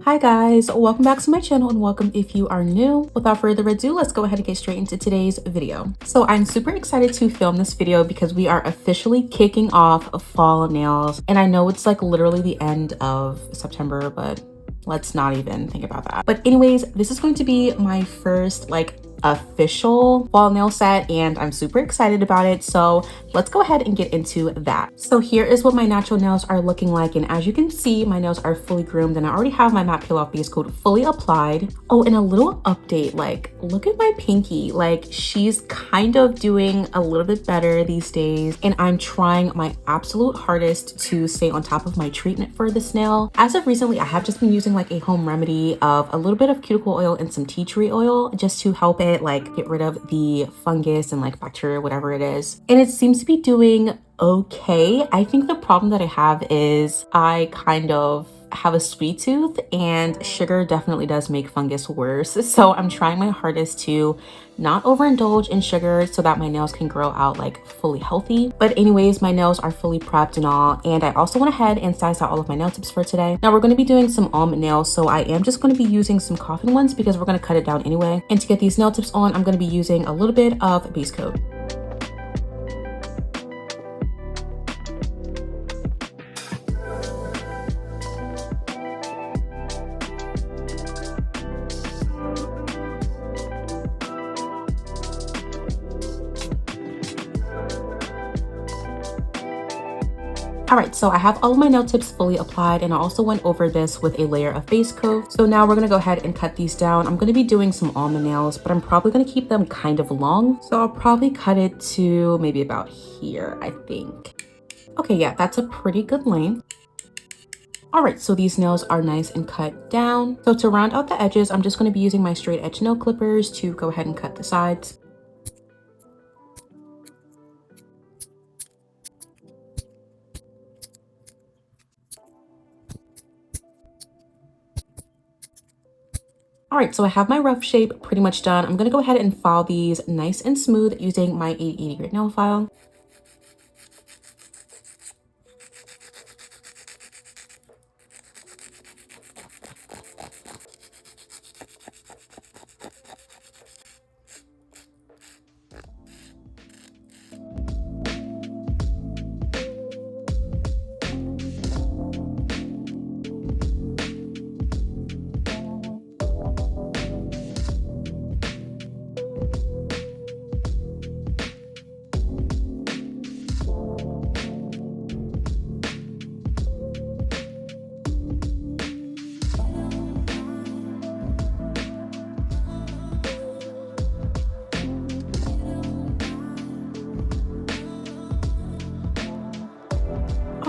Hi guys, welcome back to my channel and welcome if you are new. Without further ado, let's go ahead and get straight into today's video. So I'm super excited to film this video because we are officially kicking off fall nails. And I know it's like literally the end of September, but let's not even think about that. But anyways, this is going to be my first official fall nail set and I'm super excited about it. So let's go ahead and get into that. So here is what my natural nails are looking like. And as you can see, my nails are fully groomed and I already have my matte peel off base coat fully applied. Oh, and a little update, like look at my pinky. Like she's kind of doing a little bit better these days. And I'm trying my absolute hardest to stay on top of my treatment for this nail. As of recently, I have just been using like a home remedy of a little bit of cuticle oil and some tea tree oil just to help it like get rid of the fungus and like bacteria, whatever it is. And it seems to be doing okay. I think the problem that I have is I kind of have a sweet tooth and sugar definitely does make fungus worse. So I'm trying my hardest to not overindulge in sugar so that my nails can grow out like fully healthy. But anyways, my nails are fully prepped and all. And I also went ahead and sized out all of my nail tips for today. Now we're going to be doing some almond nails. So I am just going to be using some coffin ones because we're going to cut it down anyway. And to get these nail tips on, I'm going to be using a little bit of base coat. All right, so I have all of my nail tips fully applied and I also went over this with a layer of base coat. So now we're gonna go ahead and cut these down. I'm gonna be doing some almond nails, but I'm probably gonna keep them kind of long. So I'll probably cut it to maybe about here, I think. Okay, yeah, that's a pretty good length. All right, so these nails are nice and cut down. So to round out the edges, I'm just gonna be using my straight edge nail clippers to go ahead and cut the sides. All right, so I have my rough shape pretty much done. I'm gonna go ahead and file these nice and smooth using my 880 grit nail file.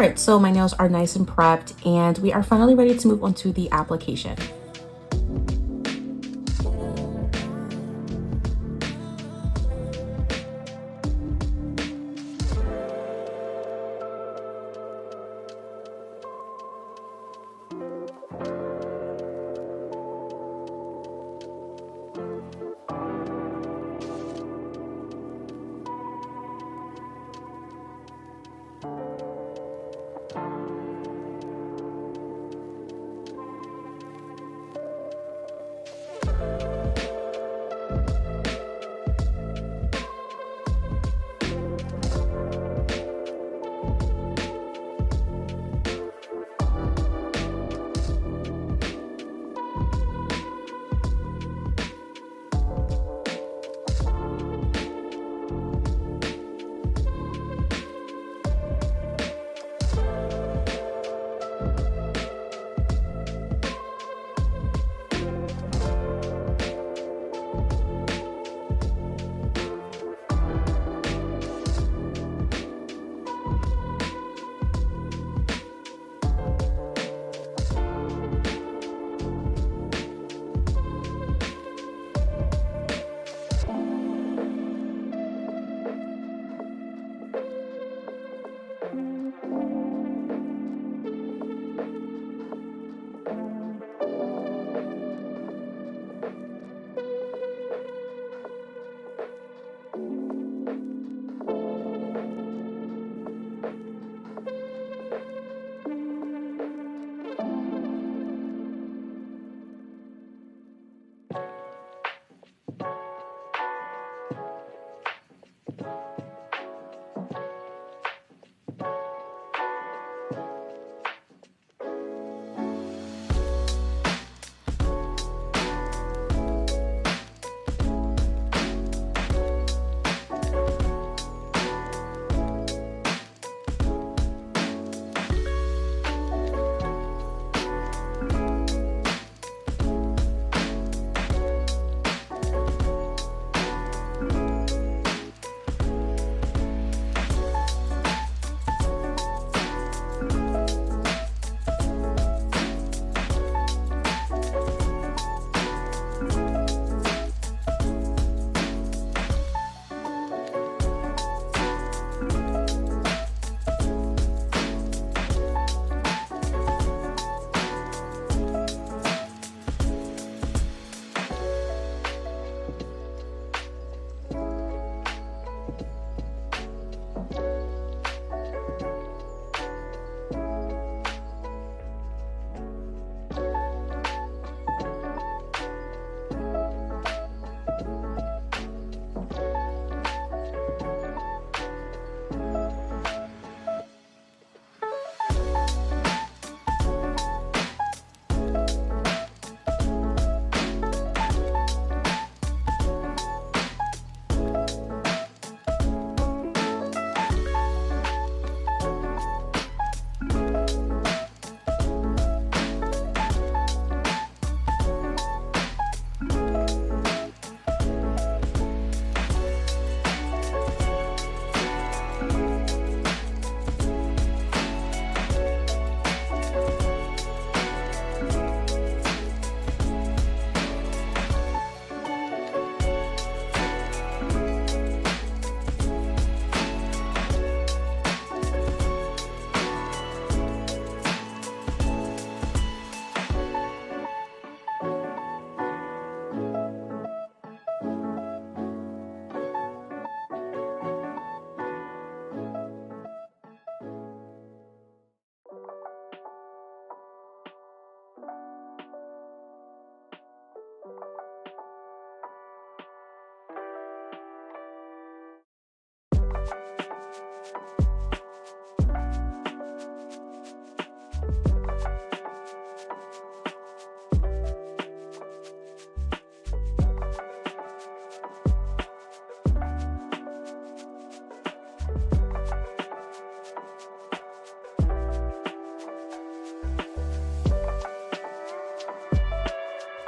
All right, so my nails are nice and prepped and we are finally ready to move on to the application.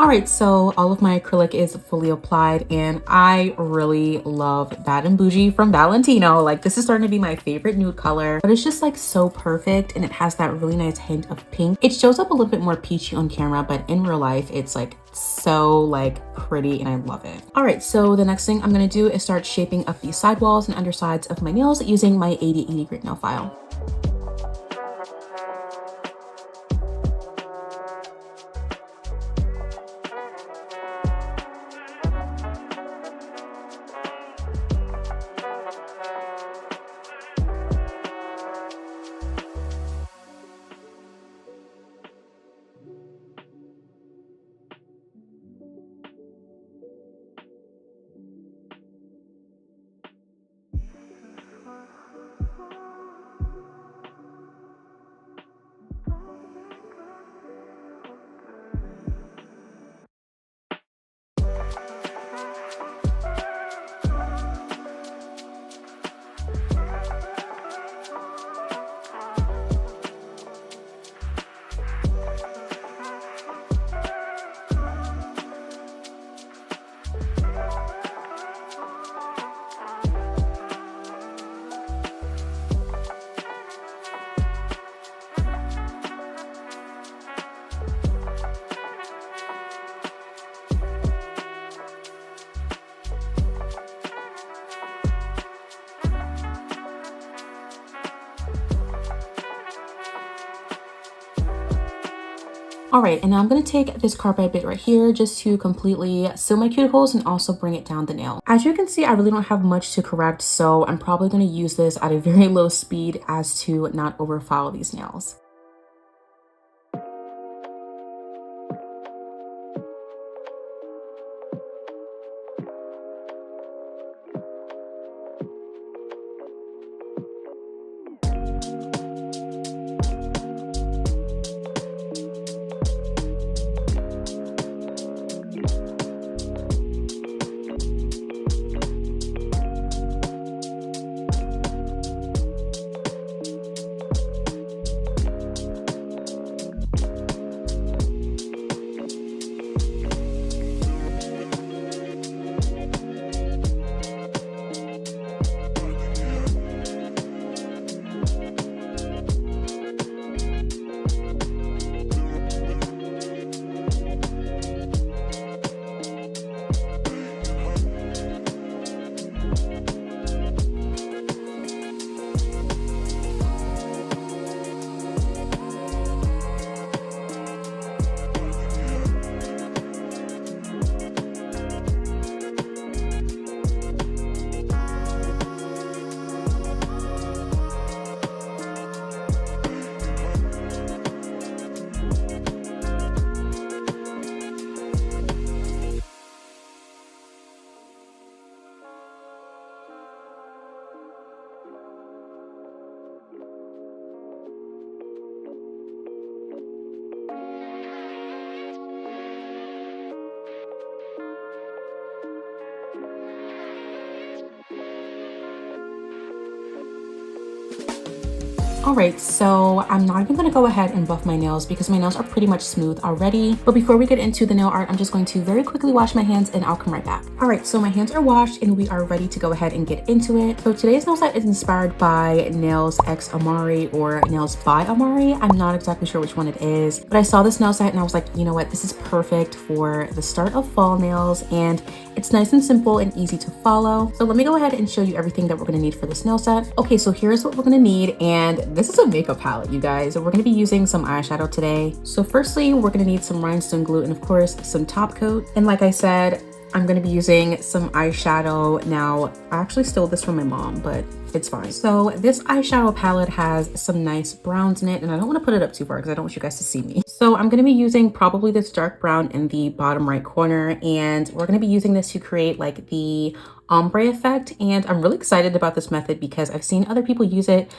All right, so all of my acrylic is fully applied and I really love Bad and Bougie from Valentino. Like, this is starting to be my favorite nude color, but it's just like so perfect and it has that really nice hint of pink. It shows up a little bit more peachy on camera, but in real life, it's like so like pretty and I love it. All right, so the next thing I'm gonna do is start shaping up the sidewalls and undersides of my nails using my 8080 grit nail file. All right, and now I'm gonna take this carbide bit right here just to completely seal my cuticles and also bring it down the nail. As you can see, I really don't have much to correct, so I'm probably gonna use this at a very low speed as to not overfile these nails. All right, so I'm not even gonna go ahead and buff my nails because my nails are pretty much smooth already. But before we get into the nail art, I'm just going to very quickly wash my hands and I'll come right back. All right, so my hands are washed and we are ready to go ahead and get into it. So today's nail set is inspired by Nails X Amari or Nails by Amari. I'm not exactly sure which one it is, but I saw this nail set and I was like, you know what, this is perfect for the start of fall nails and it's nice and simple and easy to follow. So let me go ahead and show you everything that we're gonna need for this nail set. Okay, so here's what we're gonna need, and this is a makeup palette, you guys. We're gonna be using some eyeshadow today. So firstly, we're gonna need some rhinestone glue and of course, some top coat. And like I said, I'm gonna be using some eyeshadow. Now, I actually stole this from my mom, but it's fine. So this eyeshadow palette has some nice browns in it, and I don't wanna put it up too far because I don't want you guys to see me. So I'm gonna be using probably this dark brown in the bottom right corner, and we're gonna be using this to create like the ombre effect. And I'm really excited about this method because I've seen other people use it,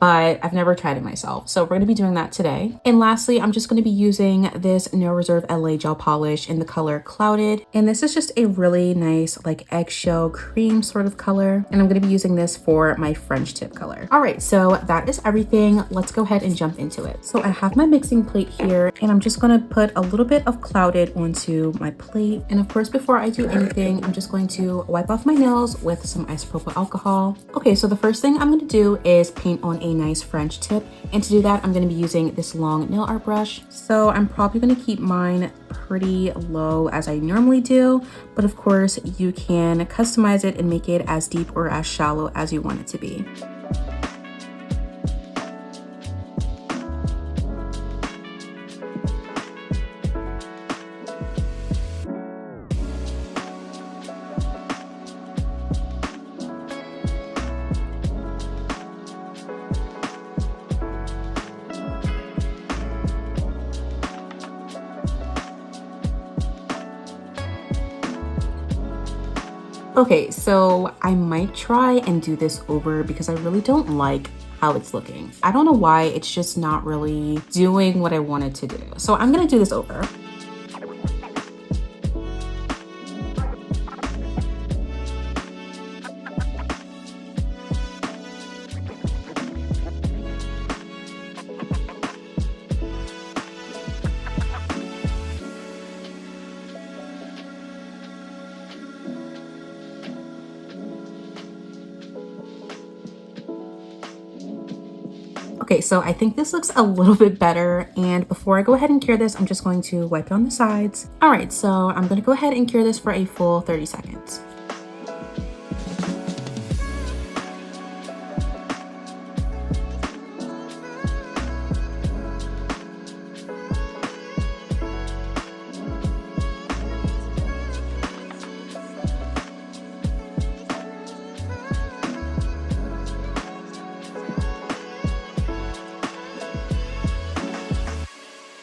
but I've never tried it myself. So we're going to be doing that today. And lastly, I'm just going to be using this Nail Reserve LA gel polish in the color Clouded. And this is just a really nice like eggshell cream sort of color. And I'm going to be using this for my French tip color. All right, so that is everything. Let's go ahead and jump into it. So I have my mixing plate here, and I'm just going to put a little bit of Clouded onto my plate. And of course, before I do anything, I'm just going to wipe off my nails with some isopropyl alcohol. Okay, so the first thing I'm going to do is paint on a nice French tip. And to do that, I'm going to be using this long nail art brush. So I'm probably going to keep mine pretty low as I normally do, but of course you can customize it and make it as deep or as shallow as you want it to be. Okay, so I might try and do this over because I really don't like how it's looking. I don't know why, it's just not really doing what I wanted to do. So I'm gonna do this over. Okay, so I think this looks a little bit better. And before I go ahead and cure this, I'm just going to wipe it on the sides. All right, so I'm gonna go ahead and cure this for a full 30 seconds.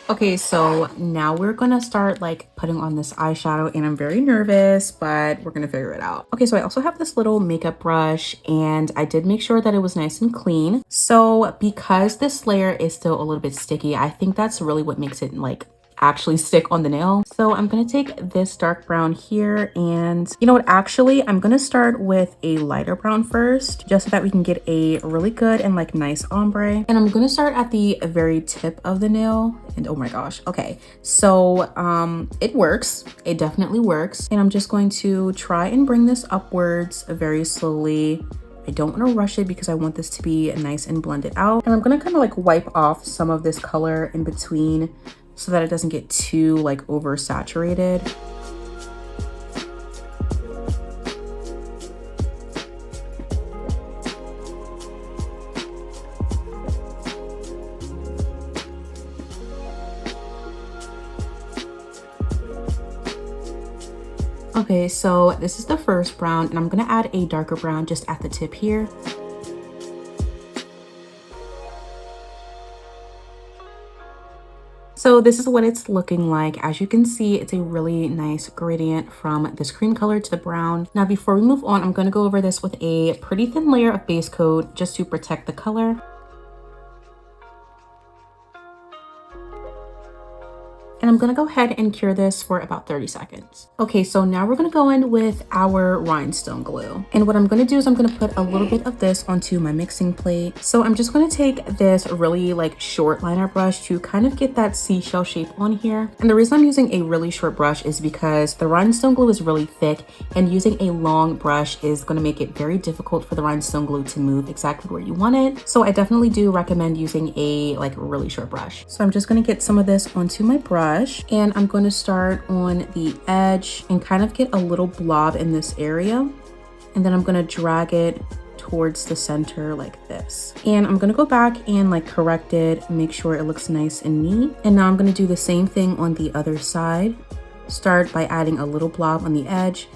Okay, so now we're gonna start like putting on this eyeshadow, and I'm very nervous, but we're gonna figure it out. Okay, so I also have this little makeup brush, and I did make sure that it was nice and clean. So because this layer is still a little bit sticky, I think that's really what makes it like actually stick on the nail. So I'm gonna take this dark brown here, and you know what, actually I'm gonna start with a lighter brown first, just so that we can get a really good and like nice ombre. And I'm gonna start at the very tip of the nail, and oh my gosh, okay, so it works, it definitely works. And I'm just going to try and bring this upwards very slowly. I don't want to rush it because I want this to be nice and blended out. And I'm gonna kind of like wipe off some of this color in between so that it doesn't get too like oversaturated. Okay, so this is the first brown, and I'm gonna add a darker brown just at the tip here. So this is what it's looking like. As you can see, it's a really nice gradient from this cream color to the brown. Now, before we move on, I'm going to go over this with a pretty thin layer of base coat just to protect the color. And I'm gonna go ahead and cure this for about 30 seconds. Okay, so now we're gonna go in with our rhinestone glue. And what I'm gonna do is I'm gonna put a little bit of this onto my mixing plate. So I'm just gonna take this really like short liner brush to kind of get that seashell shape on here. And the reason I'm using a really short brush is because the rhinestone glue is really thick, and using a long brush is gonna make it very difficult for the rhinestone glue to move exactly where you want it. So I definitely do recommend using a like really short brush. So I'm just gonna get some of this onto my brush, and I'm going to start on the edge and kind of get a little blob in this area, and then I'm going to drag it towards the center like this. And I'm going to go back and like correct it, make sure it looks nice and neat. And now I'm going to do the same thing on the other side. Start by adding a little blob on the edge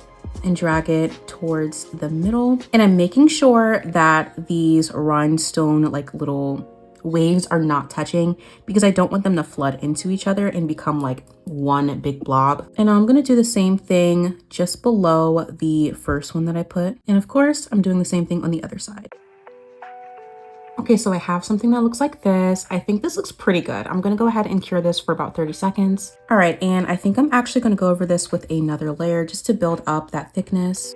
and drag it towards the middle. And I'm making sure that these rhinestone like little waves are not touching, because I don't want them to flood into each other and become like one big blob. And I'm gonna do the same thing just below the first one that I put. And of course, I'm doing the same thing on the other side. Okay, so I have something that looks like this. I think this looks pretty good. I'm gonna go ahead and cure this for about 30 seconds. All right, and I think I'm actually gonna go over this with another layer just to build up that thickness.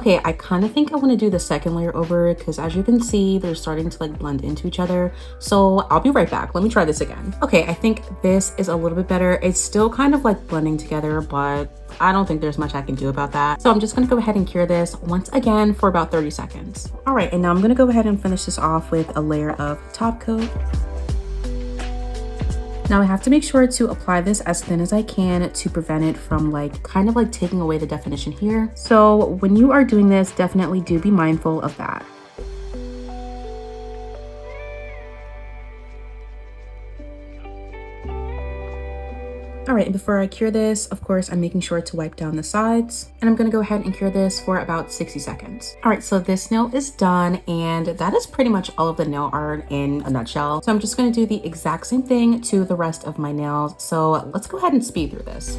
Okay, I kind of think I want to do the second layer over because as you can see, they're starting to like blend into each other. So I'll be right back. Let me try this again. Okay, I think this is a little bit better. It's still kind of like blending together, but I don't think there's much I can do about that. So I'm just gonna go ahead and cure this once again for about 30 seconds. All right, and now I'm gonna go ahead and finish this off with a layer of top coat. Now I have to make sure to apply this as thin as I can to prevent it from like kind of like taking away the definition here. So when you are doing this, definitely do be mindful of that. All right, and before I cure this, of course, I'm making sure to wipe down the sides, and I'm gonna go ahead and cure this for about 60 seconds. All right, so this nail is done, and that is pretty much all of the nail art in a nutshell. So I'm just gonna do the exact same thing to the rest of my nails. So let's go ahead and speed through this.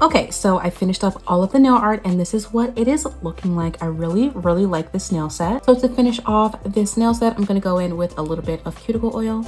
Okay, so I finished up all of the nail art and this is what it is looking like. I really like this nail set. So to finish off this nail set, I'm gonna go in with a little bit of cuticle oil.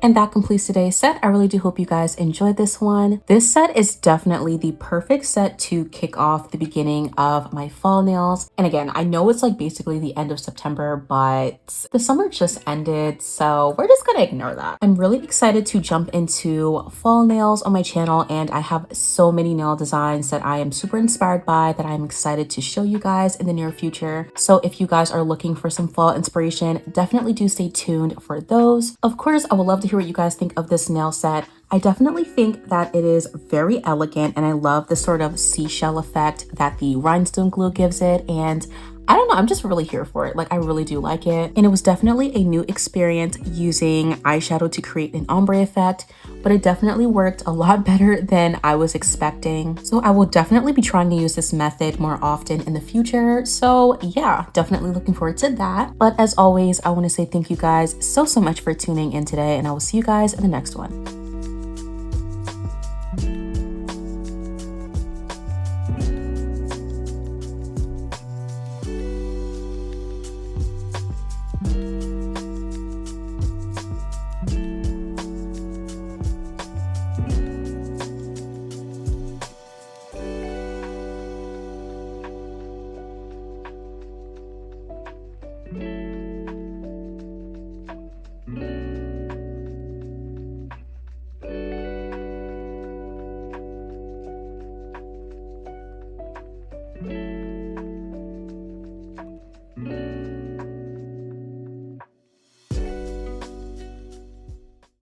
And that completes today's set. I really do hope you guys enjoyed this one. This set is definitely the perfect set to kick off the beginning of my fall nails. And again, I know it's like basically the end of September, but the summer just ended, so we're just gonna ignore that. I'm really excited to jump into fall nails on my channel, and I have so many nail designs that I am super inspired by that I'm excited to show you guys in the near future. So if you guys are looking for some fall inspiration, definitely do stay tuned for those. Of course, I would love to hear what you guys think of this nail set. I definitely think that it is very elegant, and I love the sort of seashell effect that the rhinestone glue gives it, and I don't know, I'm just really here for it. Like, I really do like it. And it was definitely a new experience using eyeshadow to create an ombre effect, but it definitely worked a lot better than I was expecting. So I will definitely be trying to use this method more often in the future. So yeah, definitely looking forward to that. But as always, I want to say thank you guys so much for tuning in today, and I will see you guys in the next one.